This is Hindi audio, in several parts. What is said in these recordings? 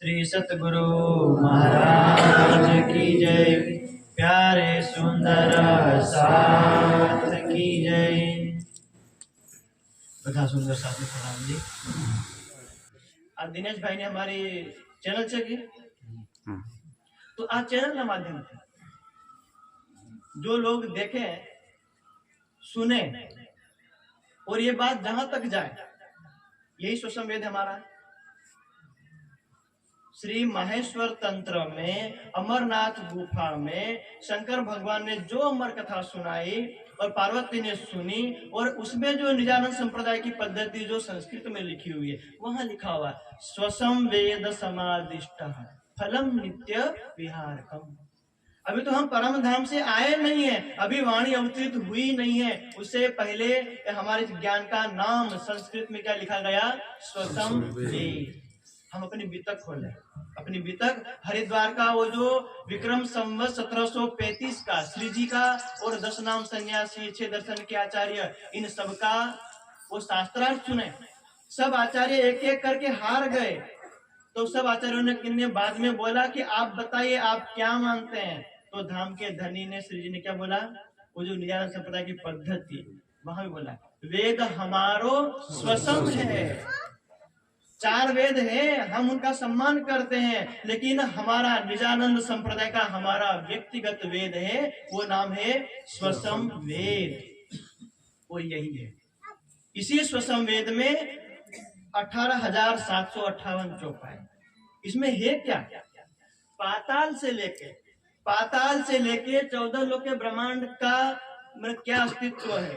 श्री सतगुरु महाराज की जय। प्यारे सुंदर साथ की जय। બધા સુંદર સાથી પ્રણામ जी। आज दिनेश भाई ने हमारी चैनल चेक की, तो आज चैनल के माध्यम से जो लोग देखें सुने और ये बात जहां तक जाए, यही सुसंवेद हमारा। श्री माहेश्वर तंत्र में अमरनाथ गुफा में शंकर भगवान ने जो अमर कथा सुनाई और पार्वती ने सुनी, और उसमें जो निजानंद संप्रदाय की पद्धति जो संस्कृत में लिखी हुई है, वहां लिखा हुआ है स्वसंवेद समादिष्ट फलम नित्य विहारकम। अभी तो हम परम धाम से आए नहीं है, अभी वाणी अवतरित हुई नहीं है, उससे पहले हमारे ज्ञान का नाम संस्कृत में क्या लिखा गया? स्वसंवेद। हम अपनी बीतक खोले, अपनी बीतक हरिद्वार का वो जो विक्रम संवत 1735 का श्री जी का और 10 नाम सन्यासी 6 दर्शन के आचार्य, इन सब का वो शास्त्रार्थ सुने। सब आचार्य एक एक करके हार गए, तो सब आचार्यों ने बाद में बोला कि आप बताइए आप क्या मानते हैं। तो धाम के धनी ने, श्री जी ने क्या बोला? वो जो निजानंद संप्रदाय की पद्धति, वहां भी बोला वेद हमारो स्वसम है। 4 वेद है, हम उनका सम्मान करते हैं, लेकिन हमारा निजानंद संप्रदाय का हमारा व्यक्तिगत वेद है, वो नाम है स्वसम वेद। वो यही है। इसी स्वसम वेद में 18,758 चौपाई। इसमें है क्या? पाताल से लेके 14 लोक के ब्रह्मांड का मतलब क्या अस्तित्व है,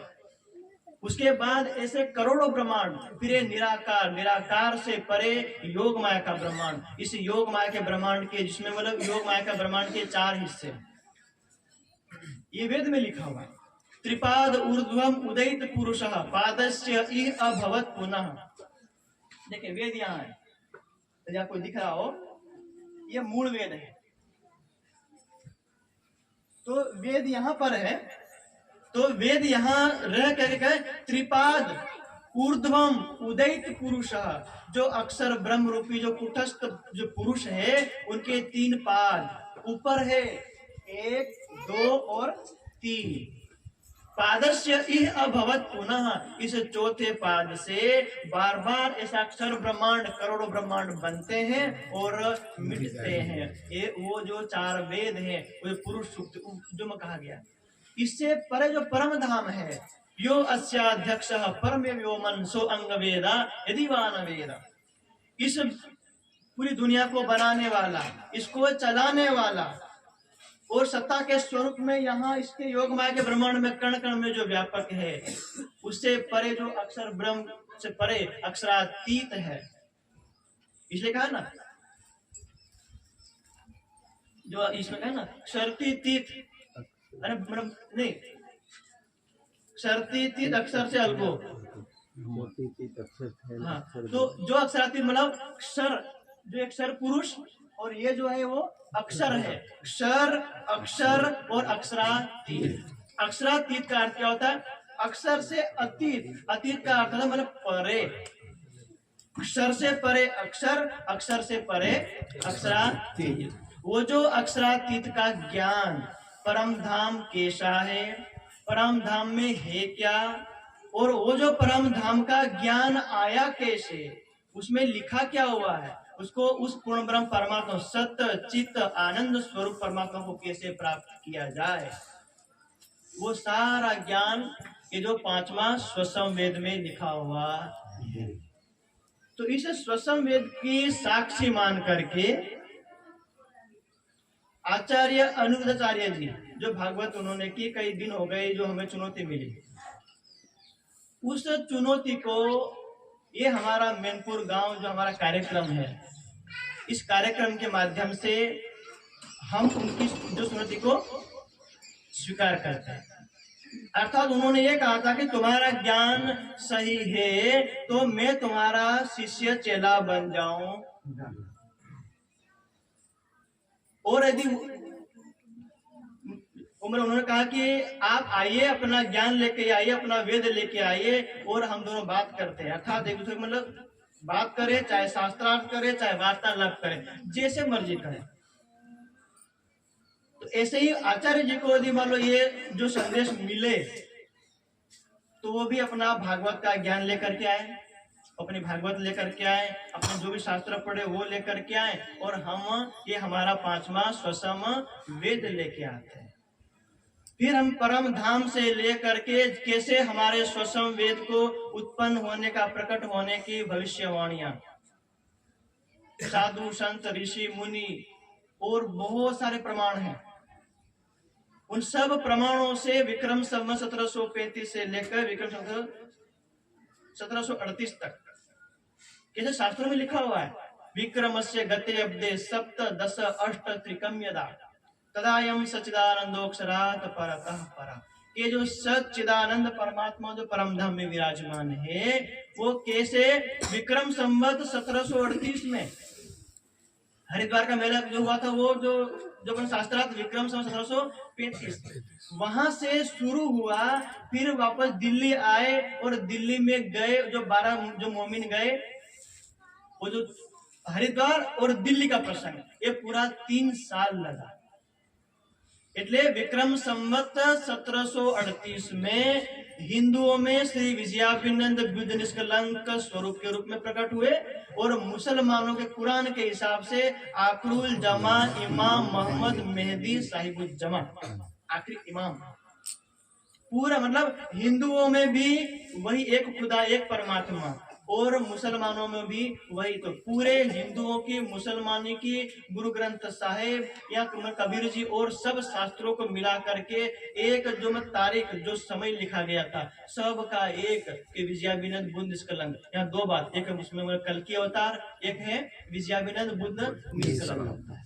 उसके बाद ऐसे करोड़ों ब्रह्मांड, फिर निराकार, निराकार से परे योग माया का ब्रह्मांड, इस योग माया के ब्रह्मांड के, जिसमें मतलब योग माया का ब्रह्मांड के 4 हिस्से, ये वेद में लिखा हुआ है। त्रिपाद ऊर्ध्वम उदयित पुरुषः पादस्य इह अभवत पुनः। देखिए वेद यहाँ है, यदि आपको दिख रहा हो, ये मूल वेद है। तो वेद यहाँ पर है, तो वेद यहाँ रह करके त्रिपाद ऊर्ध्वम उदयित पुरुष, जो अक्षर ब्रह्म रूपी जो कुटस्थ जो पुरुष है, उनके 3 पाद ऊपर है, 1, 2 और 3। पादस्य इह अभवत पुनः, इस चौथे पाद से बार बार ऐसा अक्षर ब्रह्मांड, करोड़ों ब्रह्मांड बनते हैं और मिटते हैं। ये वो जो 4 वेद हैं, वो पुरुष सूक्त जो में कहा गया। इससे परे जो परम धाम है, यो अस्याध्यक्ष परम व्योमन सो अंग वेदा यदि वान वेदा। इस पूरी दुनिया को बनाने वाला, इसको चलाने वाला और सत्ता के स्वरूप में यहाँ इसके योग माया के ब्रह्मांड में कण कण में जो व्यापक है, उससे परे जो अक्षर ब्रह्म से परे अक्षरातीत है। इसलिए कहा ना, जो इसमें कहा ना शर्तीतीत, अरे मतलब नहीं, शर्तीतीत अक्षर से अल्पो। हाँ, तो जो अक्षरातीत मतलब क्षर, जो एक क्षर पुरुष, और ये जो है वो अक्षर है। क्षर, अक्षर और अक्षरातीत। अक्षरातीत का अर्थ क्या होता है? अक्षर से अतीत, अतीत का अर्थ है मतलब परे। अक्षर से परे अक्षर, अक्षर से परे अक्षरातीत। वो जो अक्षरातीत का ज्ञान, परम धाम कैसा है, परम धाम में है क्या, और वो जो परम धाम का ज्ञान आया कैसे, उसमें लिखा क्या हुआ है, उसको उस पूर्ण ब्रह्म परमात्मा सत्य चित्त आनंद स्वरूप परमात्मा को कैसे प्राप्त किया जाए, वो सारा ज्ञान ये जो 5वां स्वसम वेद में लिखा हुआ है। तो इस स्वसम वेद की साक्षी मान करके आचार्य अनुरुद्धाचार्य जी जो भागवत उन्होंने की, कई दिन हो गए जो हमें चुनौती मिली, उस चुनौती को ये हमारा मैनपुर गांव जो हमारा कार्यक्रम है, इस कार्यक्रम के माध्यम से हम उनकी जो चुनौती को स्वीकार करते हैं। अर्थात उन्होंने ये कहा था कि तुम्हारा ज्ञान सही है तो मैं तुम्हारा शिष्य चेला बन जाऊंगा, और यदि उन्होंने कहा कि आप आइए, अपना ज्ञान लेके आइए, अपना वेद लेके आइए, और हम दोनों बात करते हैं। अर्थात एक दूसरे मतलब बात करे, चाहे शास्त्रार्थ करे, चाहे वार्तालाप करे, जैसे मर्जी करे। तो ऐसे ही आचार्य जी को यदि मान लो ये जो संदेश मिले, तो वो भी अपना भागवत का ज्ञान लेकर के आए, अपनी भागवत लेकर के आए, अपने जो भी शास्त्र पढ़े वो लेकर के आए, और हम ये हमारा 5वां स्वसम वेद लेके आते हैं। फिर हम परम धाम से लेकर के कैसे हमारे स्वसम वेद को उत्पन्न होने का, प्रकट होने की भविष्यवाणियां, साधु संत ऋषि मुनि और बहुत सारे प्रमाण हैं, उन सब प्रमाणों से विक्रम संवत 1735 से लेकर विक्रम संवत 1738 तक कैसे शास्त्रों में लिखा हुआ है, विक्रमस्य गते अब्दे सप्त दश अष्ट त्रिकम्यदा तदायम सच्चिदानंदोक्षरात् परतः परा। ये जो सच्चिदानंद परमात्मा जो परम धाम में विराजमान है, वो कैसे विक्रम संवत 1738 में हरिद्वार का मेला जो हुआ था, वो जो शास्त्रार्थ विक्रम संवत 1735 वहां से शुरू हुआ, फिर वापस दिल्ली आए और दिल्ली में गए, जो 12 जो मोमिन गए, वो जो हरिद्वार और दिल्ली का प्रसंग, ये पूरा 3 साल लगा। એટલે विक्रम संवत 1738 में हिंदुओं में श्री विजयाभिनंद बुद्ध निष्कलंक स्वरूप के रूप में प्रकट हुए, और मुसलमानों के कुरान के हिसाब से आखिरुल जमा इमाम मोहम्मद मेहदी साहिबुज्जमा, आखिरी इमाम। पूरा मतलब हिंदुओं में भी वही एक खुदा, एक परमात्मा, और मुसलमानों में भी वही। तो पूरे हिंदुओं की, मुसलमानी की गुरु ग्रंथ साहिब या कबीर जी और सब शास्त्रों को मिला करके एक जो तारीख, जो समय लिखा गया था, सब का एक कि विजयाभिनंद बुद्ध निष्कलंक। यहाँ 2 बात, एक उसमें कल की अवतार, एक है विजयाभिनंद बुद्ध निष्कलंक।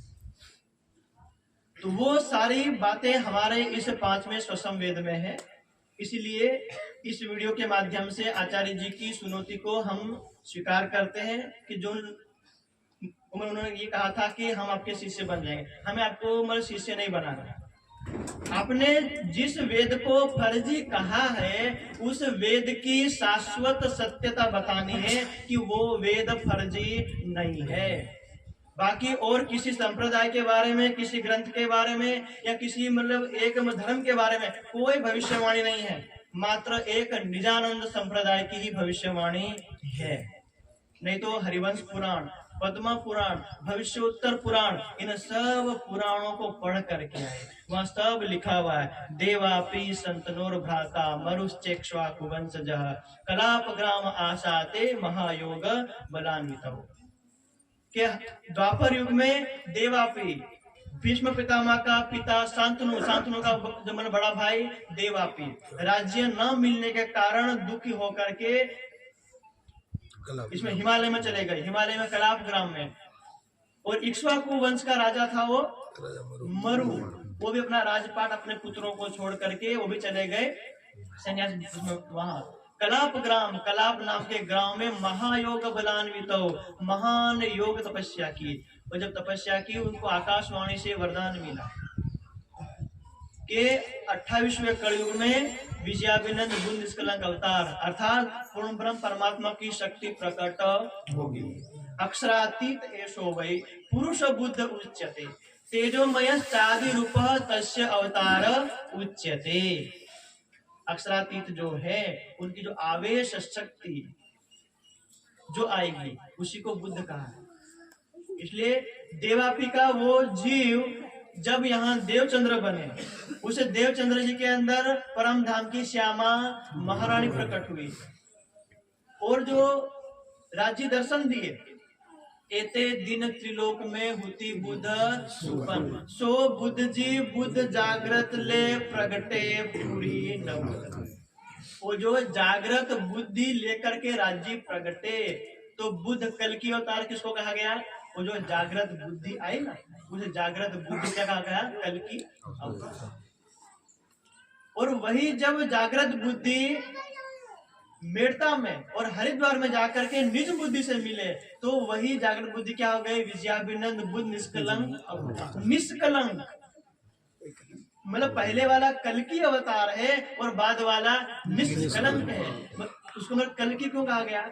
तो वो सारी बातें हमारे इस 5वें स्वसम वेद में है। इसलिए इस वीडियो के माध्यम से आचार्य जी की सुनौती को हम स्वीकार करते हैं कि जो उन्होंने ये कहा था कि हम आपके शिष्य बन जाएंगे, हमें आपको मतलब शिष्य नहीं बनाना। आपने जिस वेद को फर्जी कहा है, उस वेद की शाश्वत सत्यता बतानी है कि वो वेद फर्जी नहीं है। बाकी और किसी संप्रदाय के बारे में, किसी ग्रंथ के बारे में, या किसी मतलब एक धर्म के बारे में कोई भविष्यवाणी नहीं है, मात्र एक निजानंद संप्रदाय की ही भविष्यवाणी है। नहीं तो हरिवंश पुराण, पद्म पुराण, भविष्योत्तर पुराण, इन सब पुराणों को पढ़ करके आए, वहाँ सब लिखा हुआ है। देवापि संतनोर भ्राता मरुश्चेक्ष्वा कुवंशजः कलाप ग्राम आशाते महायोग बलान्वितौ। के द्वापर युग में देवापि, भीष्म पितामह का पिता शांतनु, शांतनु का जो मन बड़ा भाई देवापि, राज्य न मिलने के कारण दुखी होकर के इसमें हिमालय में चले गए, हिमालय में कलाप ग्राम में। और इक्ष्वाकु वंश का राजा था वो मरु, वो भी अपना राजपाट अपने पुत्रों को छोड़ करके वो भी चले गए सन्यास वहां कलाप ग्राम, कलाप नाम के गांव में महायोग बलान्वित, महान योग तपस्या की। और जब तपस्या की, उनको आकाशवाणी से वरदान मिला कि 28वें कलयुग में विजयाभिनंद बुद्ध निष्कलंक अवतार अर्थात पूर्ण ब्रह्म परमात्मा की शक्ति प्रकट होगी। अक्षरातीत एषो वै पुरुष बुद्ध उच्यते, तेजोमय चादि रूप तस्य अवतार उच्यते। अक्षरातीत जो है, उनकी जो आवेश शक्ति जो आएगी, उसी को बुद्ध कहा है। इसलिए देवापी का वो जीव जब यहाँ देवचंद्र बने, उसे देवचंद्र जी के अंदर परम धाम की श्यामा महारानी प्रकट हुई, और जो राज्य दर्शन दिए, एते दिन त्रिलोक में हुती बुद्ध सुपन, सो बुद्ध जी बुद्ध जागृत ले प्रगटे पूरी नव। वो जो जागृत बुद्धि लेकर के राज्य प्रगटे, तो बुद्ध कल की अवतार किसको कहा गया? वो जो जागृत बुद्धि आई ना, उसे जागृत बुद्धि क्या कहा गया? कल की अवतार। और वही जब जागृत बुद्धि मेड़ता में और हरिद्वार में जाकर के निज बुद्धि से मिले, तो वही जागृत बुद्धि क्या हो गई? विजयाभिनंद बुद्ध निष्कलंक। निष्कलंक मतलब पहले वाला कल की अवतार है और बाद वाला निष्कलंक है। उसको मतलब कल की क्यों कहा गया?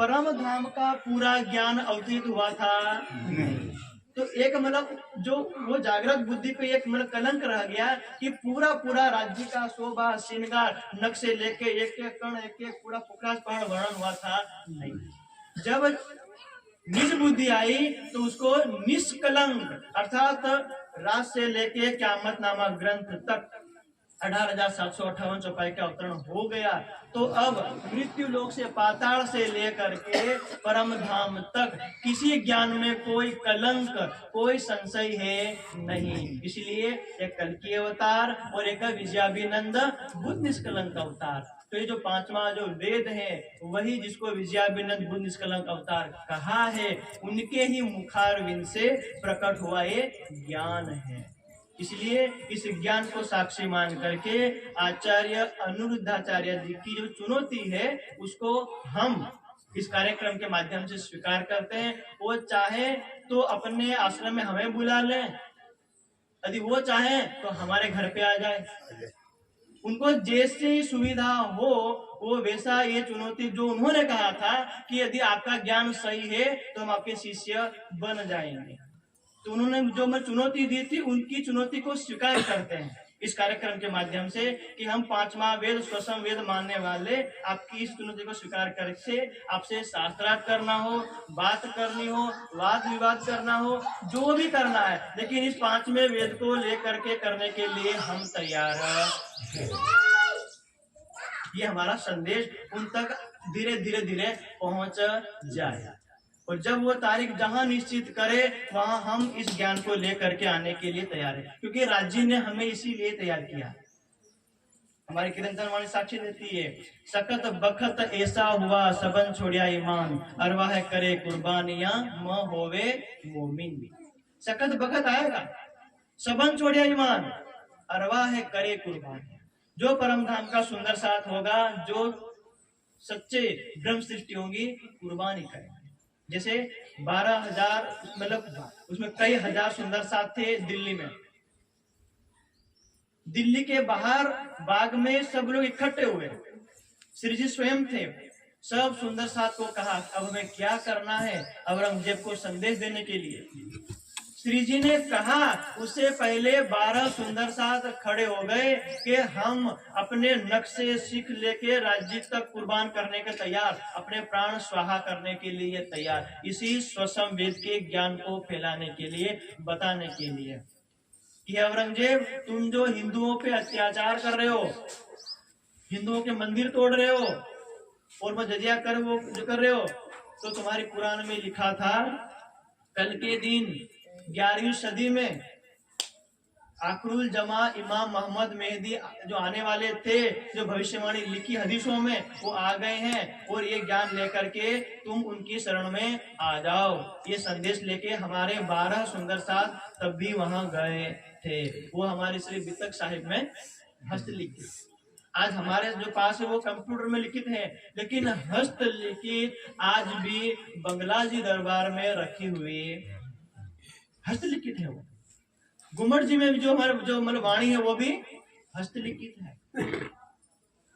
परम धाम का पूरा ज्ञान अवतरित हुआ था नहीं। तो एक मतलब जो वो जागृत बुद्धि पे एक मतलब कलंक रह गया कि पूरा पूरा राज्य का शोभा श्रृंगार नक्शे लेके एक एक कण एक एक पूरा पुकार वर्णन हुआ था नहीं। जब निज बुद्धि आई तो उसको निष्कलंक अर्थात रात से लेके क़यामत नामा ग्रंथ तक 18,758 चौपाई का अवतरण हो गया। तो अब मृत्यु लोक से पाताल से लेकर के परम धाम तक किसी ज्ञान में कोई कलंक कोई संशय है नहीं। इसलिए एक कल्की अवतार और एक विजयाभिनंद बुद्ध निष्कलंक अवतार। तो ये जो पांचवा जो वेद है वही जिसको विजयाभिनंद बुद्ध निष्कलंक अवतार कहा है उनके ही मुखारविंद से प्रकट हुआ ये ज्ञान है। इसलिए इस ज्ञान को साक्षी मान करके आचार्य अनिरुद्धाचार्य जी की जो चुनौती है उसको हम इस कार्यक्रम के माध्यम से स्वीकार करते हैं। वो चाहे तो अपने आश्रम में हमें बुला लें, यदि वो चाहे तो हमारे घर पे आ जाए, उनको जैसी सुविधा हो वो वैसा ये चुनौती जो उन्होंने कहा था कि यदि आपका ज्ञान सही है तो हम आपके शिष्य बन जाएंगे। तो उन्होंने जो मैं चुनौती दी थी उनकी चुनौती को स्वीकार करते हैं इस कार्यक्रम के माध्यम से कि हम पांचवा वेद स्वसम वेद मानने वाले आपकी इस चुनौती को स्वीकार करके आपसे शास्त्रार्थ करना हो, बात करनी हो, वाद विवाद करना हो, जो भी करना है, लेकिन इस पांचवें वेद को लेकर के करने के लिए हम तैयार हैं। ये हमारा संदेश उन तक धीरे धीरे धीरे पहुंच जाए और जब वो तारीख जहां निश्चित करे वहां हम इस ज्ञान को लेकर के आने के लिए तैयार है, क्योंकि राज्य ने हमें इसीलिए तैयार किया। हमारी कीर्तन वाणी साक्षी देती है, सकत बखत ऐसा हुआ सबन छोड़िया ईमान अरवाह करे कुर्बानियां म होवे मोमिन। सकत बखत आएगा, सबन छोड़िया ईमान अरवाह करे कुर्बानियां। जो परम धाम का सुंदर साथ होगा, जो सच्चे ब्रह्म सृष्टि होगी, कुर्बानी करेंगे। जैसे 12,000 मतलब उसमें कई हजार सुंदर साथ थे दिल्ली में। दिल्ली के बाहर बाग में सब लोग इकट्ठे हुए, श्री जी स्वयं थे। सब सुंदर साथ को कहा अब हमें क्या करना है औरंगजेब को संदेश देने के लिए। श्री जी ने कहा उससे पहले 12 सुंदर साथ खड़े हो गए कि हम अपने नक्शे सीख लेके राज्य तक कुर्बान करने के तैयार, अपने प्राण स्वाहा करने के लिए तैयार, इसी स्वसम वेद के ज्ञान को फैलाने के लिए, बताने के लिए कि औरंगजेब तुम जो हिंदुओं पे अत्याचार कर रहे हो, हिंदुओं के मंदिर तोड़ रहे हो और वो जजिया कर वो जो कर रहे हो, तो तुम्हारी कुरान में लिखा था कल के दिन 11वीं सदी में आखरुल जमा इमाम मोहम्मद मेहदी जो आने वाले थे, जो भविष्यवाणी लिखी हदीसों में, वो आ गए हैं और ये ज्ञान लेकर के तुम उनकी शरण में आ जाओ। ये संदेश लेके हमारे 12 सुंदर साथ तब भी वहां गए थे। वो हमारे श्री बितक साहिब में हस्तलिखित, आज हमारे जो पास है वो कंप्यूटर में लिखित है, लेकिन हस्तलिखित आज भी बंगलाजी दरबार में रखी हुई हस्तलिखित है। वो गुमट जी में भी जो हमारे जो मतलब वाणी है वो भी हस्तलिखित है।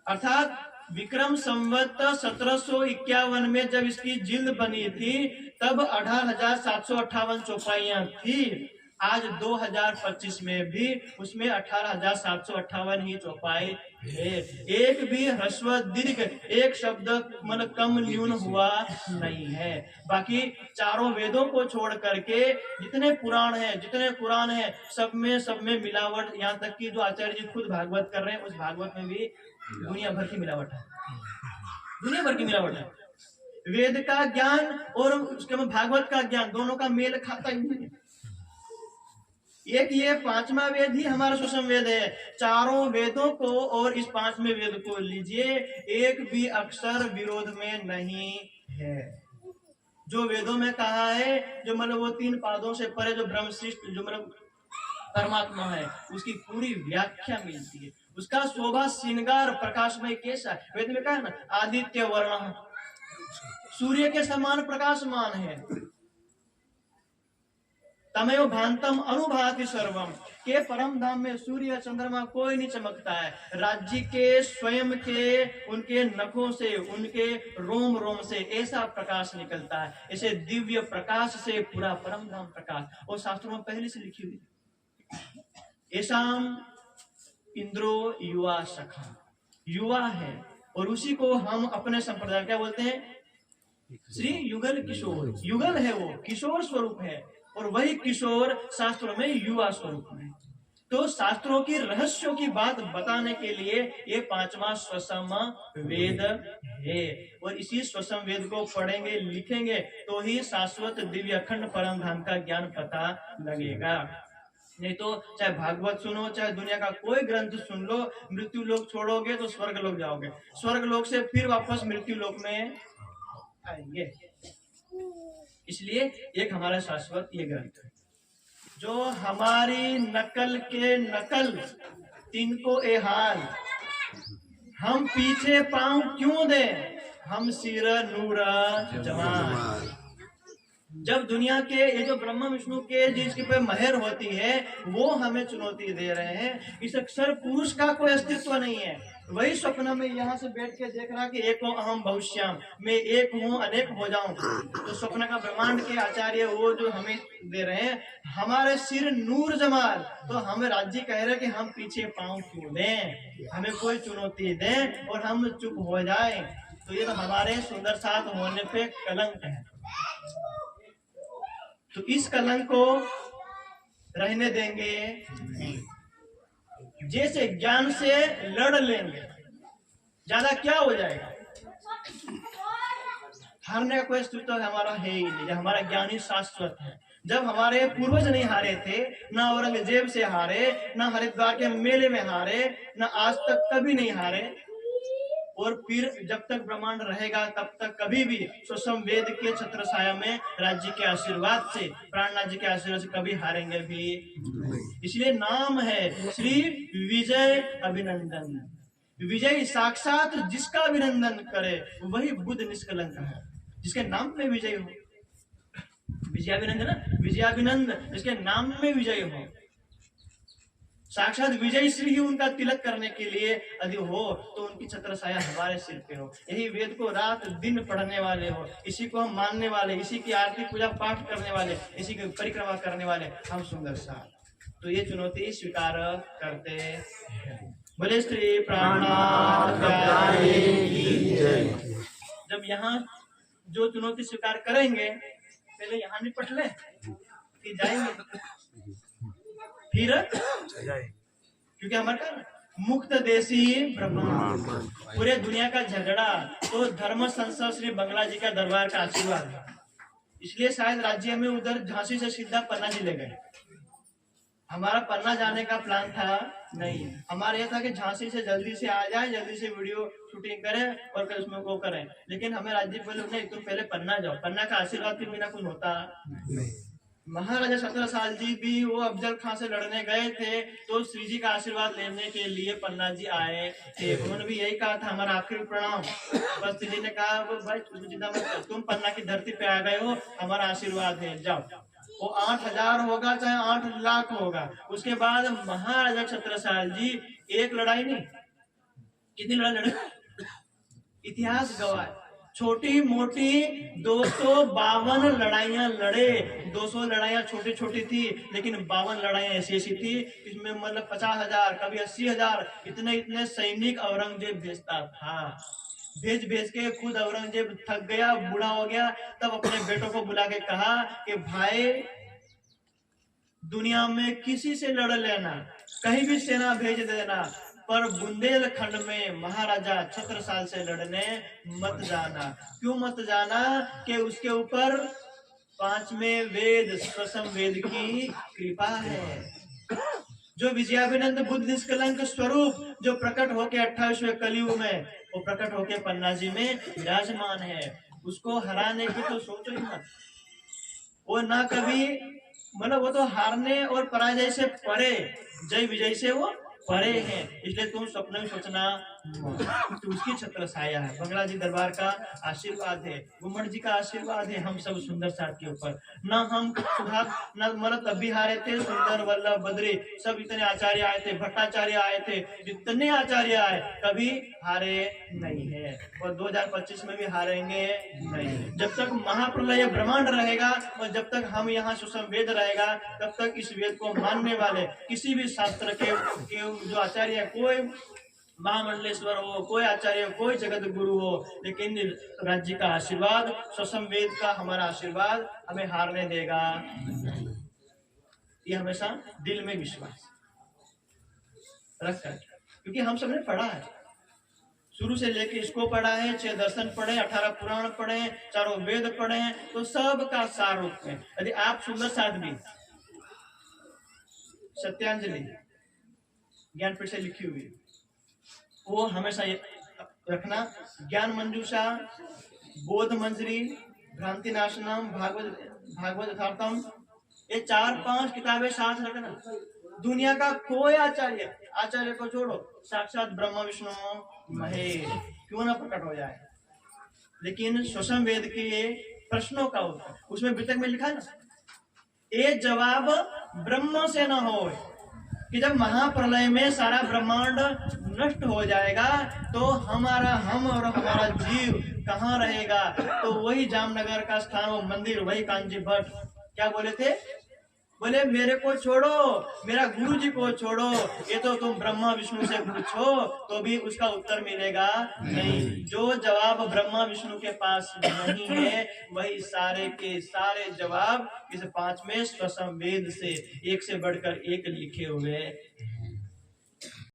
अर्थात विक्रम संवत 1751 में जब इसकी जिल्द बनी थी तब 18,758 चौपाइयां थी। आज 2025 में भी उसमें 18,758 ही चौपाई है। एक भी ह्रस्व दीर्घ एक शब्द मतलब कम न्यून हुआ नहीं है। बाकी चारों वेदों को छोड़ करके जितने पुराण हैं, जितने कुरान हैं, सब में मिलावट, यहाँ तक कि जो आचार्य जी खुद भागवत कर रहे हैं उस भागवत में भी दुनिया भर की मिलावट है, दुनिया भर की मिलावट है। वेद का ज्ञान और उसके में भागवत का ज्ञान दोनों का मेल खाता ही नहीं। एक ये पांचवा वेद ही हमारा सुषम वेद है। चारों वेदों को और इस पांचवें वेद को लीजिए, एक भी अक्षर विरोध में नहीं है। जो वेदों में कहा है, जो मतलब वो 3 पादों से परे जो ब्रह्मश्रेष्ठ जो मतलब परमात्मा है, उसकी पूरी व्याख्या मिलती है। उसका शोभा श्रृंगार प्रकाशमय कैसा है, वेद में कहा ना आदित्य वर्ण, सूर्य के समान प्रकाशमान है। तमेव भांतम अनुभाति सर्वम, के परम धाम में सूर्य या चंद्रमा कोई नहीं चमकता है। राज्य के स्वयं के उनके नखों से, उनके रोम रोम से ऐसा प्रकाश निकलता है, ऐसे दिव्य प्रकाश से पूरा परम धाम प्रकाश। और शास्त्रों में पहले से लिखी हुई ऐसा इंद्रो युवा सखा, युवा है और उसी को हम अपने संप्रदाय क्या बोलते हैं, श्री युगल किशोर। युगल है वो, किशोर स्वरूप है, और वही किशोर शास्त्रों में युवा स्वरूप है। तो शास्त्रों की रहस्यों की बात बताने के लिए ये 5वां स्वसम वेद है, और इसी स्वसम वेद को पढ़ेंगे लिखेंगे तो ही शाश्वत दिव्य अखंड परम धाम का ज्ञान पता लगेगा। नहीं तो चाहे भागवत सुनो, चाहे दुनिया का कोई ग्रंथ सुन लो, मृत्यु लोक छोड़ोगे तो स्वर्ग लोक जाओगे, स्वर्ग लोक से फिर वापस मृत्यु लोक में आएंगे। इसलिए एक हमारा शाश्वत ये ग्रंथ है। जो हमारी नकल के नकल तिनको ए हाल, हम पीछे पांव क्यों दें, हम सिर नूर जमान। जब दुनिया के ये जो ब्रह्मा विष्णु के जिसके पे महर होती है वो हमें चुनौती दे रहे हैं, इस अक्षर पुरुष का कोई अस्तित्व नहीं है। वही स्वप्न में यहाँ से बैठ के देख रहा कि एको अहम बहुश्याम, मैं एक हूँ अनेक हो जाऊं। तो स्वप्न का ब्रह्मांड के आचार्य वो जो हमें दे रहे हैं, हमारे सिर नूर जमाल, तो हमें राज्य कह रहे कि हम पीछे पांव क्यों दें, हमें कोई चुनौती दें और हम चुप हो जाए। तो ये तो हमारे सुंदर साथ होने पे कलंक है। तो इस कलंक को रहने देंगे नहीं। जैसे ज्ञान से लड़ लेंगे, ज्यादा क्या हो जाएगा, हारने का कोई अस्तित्व हमारा है ही नहीं। जब हमारा ज्ञान ही शाश्वत है, जब हमारे पूर्वज नहीं हारे थे, ना औरंगजेब से हारे, ना हरिद्वार के मेले में हारे, ना आज तक कभी नहीं हारे, और फिर जब तक ब्रह्मांड रहेगा तब तक कभी भी स्वसम वेद के छत्र छाया में राज्य के आशीर्वाद से, प्राणनाथ जी के आशीर्वाद से कभी हारेंगे भी। इसलिए नाम है श्री विजय अभिनंदन। विजय साक्षात जिसका अभिनंदन करे वही बुद्ध निष्कलंक है, जिसके नाम में विजय हो। विजयाभिनंदन, विजयाभिनंद जिसके नाम में विजय हो। साक्षात विजय श्री ही उनका तिलक करने के लिए यदि हो तो उनकी छत्र छाया हमारे सिर पे हो। यही वेद को रात दिन पढ़ने वाले हो, इसी को हम मानने वाले, इसी की आरती पूजा पाठ करने वाले, इसी की परिक्रमा करने वाले हम सुंदर साथ। तो ये चुनौती स्वीकार करते हैं। बोले श्री प्राणनाथ की जय। जब यहाँ जो चुनौती स्वीकार करेंगे, पहले यहाँ निपट ले, फिर जाएंगे, फिर क्योंकि हमारा मुक्त देशी ब्रह्मा, पूरे दुनिया का झगड़ा तो धर्म संसद श्री बंगला जी का दरबार का आशीर्वाद है। इसलिए शायद राज्य में उधर झांसी से सीधा पन्ना जी ले गए। हमारा पन्ना जाने का प्लान था नहीं, हमारा यह था कि झांसी से जल्दी से आ जाए, जल्दी से वीडियो शूटिंग करें और फिर उसमें वो करें। लेकिन हमें राज्य बोले नहीं, तुम पहले पन्ना जाओ, पन्ना का आशीर्वाद के बिना कुछ होता नहीं। महाराजा 17 साल जी भी वो अफजल खां से लड़ने गए थे तो श्री जी का आशीर्वाद लेने के लिए पन्ना जी आए थे। उन्होंने भी यही कहा था, हमारा आखिरी प्रणाम। बस श्री जी ने कहा भाई तुम पन्ना की धरती पे आ गए हो, हमारा आशीर्वाद है, जाओ। वो 8000 होगा चाहे 8 लाख होगा। उसके बाद महाराजा 17 साल जी एक लड़ाई नहीं, कितनी लड़ाई लड़े, इतिहास गवाह। छोटी मोटी 252 लड़ाइयां लड़े। 200 लड़ाइयां छोटी छोटी थी, लेकिन 52 लड़ाइयां ऐसी ऐसी थी, इसमें मतलब 50,000 कभी 80,000 इतने इतने सैनिक औरंगजेब भेजता था। भेज भेज के खुद औरंगजेब थक गया, बूढ़ा हो गया, तब अपने बेटों को बुला के कहा कि भाई दुनिया में किसी से लड़ लेना, कहीं भी सेना भेज देना, पर बुंदेलखंड में महाराजा छत्रसाल से लड़ने मत जाना। क्यों मत जाना? कि उसके ऊपर 5वें वेद स्वसम वेद की कृपा है। जो विजयाभिनंद बुद्ध निष्कलंक स्वरूप जो प्रकट होके 28वें कलयुग में वो प्रकट होके पन्ना जी में विराजमान है, उसको हराने की तो सोचो ही मत। वो ना कभी मतलब वो तो हारने और पराजय से परे, जय विजय से वो परे हैं, इसलिए तुम स्वप्न में सोचना तो उसकी छत्र छाया है। बंगला जी दरबार का आशीर्वाद है, गुम्मट जी का आशीर्वाद है हम सब सुंदर साथ के ऊपर। न हम सुधा न मतलब तब भी हारे थे, सुंदर वल्लभ बद्री सब इतने आचार्य आए थे, भट्टाचार्य आए थे, जितने आचार्य आए कभी हारे नहीं है और 2025 में भी हारेंगे नहीं। जब तक महाप्रलय ब्रह्मांड रहेगा और जब तक हम यहाँ सुषम वेद रहेगा तब तक इस वेद को मानने वाले किसी भी शास्त्र के जो आचार्य, कोई महामंडलेश्वर हो, कोई आचार्य हो, कोई जगत गुरु हो, लेकिन राज्य का आशीर्वाद, सुषम वेद का हमारा आशीर्वाद हमें हारने देगा। ये हमेशा दिल में विश्वास रख कर, क्योंकि हम सबने पढ़ा है, शुरू से लेके इसको पढ़ा है, 6 दर्शन पढ़े, 18 पुराण पढ़े, 4 वेद पढ़े, तो सब का सार रूप में। यदि आप सुंदर साध्वी सत्यांजलि ज्ञानपीठ से लिखी हुई वो हमेशा रखना, ज्ञान मंजूषा, बोध मंजरी, भ्रांति नाशनम, भागवत यथार्थम, ये 4-5 किताबें साथ रखना। दुनिया का कोई आचार्य को छोड़ो, साक्षात ब्रह्मा विष्णु महेश क्यों ना प्रकट हो जाए, लेकिन सुषम वेद के प्रश्नों का उत्तर उसमें वितक में लिखा है ना, ये जवाब ब्रह्म से न हो कि जब महाप्रलय में सारा ब्रह्मांड नष्ट हो जाएगा तो हम और हमारा जीव कहाँ रहेगा। तो वही जामनगर का स्थान, वो मंदिर, वही कांची भट्ट क्या बोले थे, बोले मेरे को छोड़ो, मेरा गुरु जी को छोड़ो, ये तो तुम ब्रह्मा विष्णु से पूछो तो भी उसका उत्तर मिलेगा नहीं। जो जवाब ब्रह्मा विष्णु के पास नहीं है वही सारे के सारे जवाब इस 5वें सुषम वेद से एक से बढ़कर एक लिखे हुए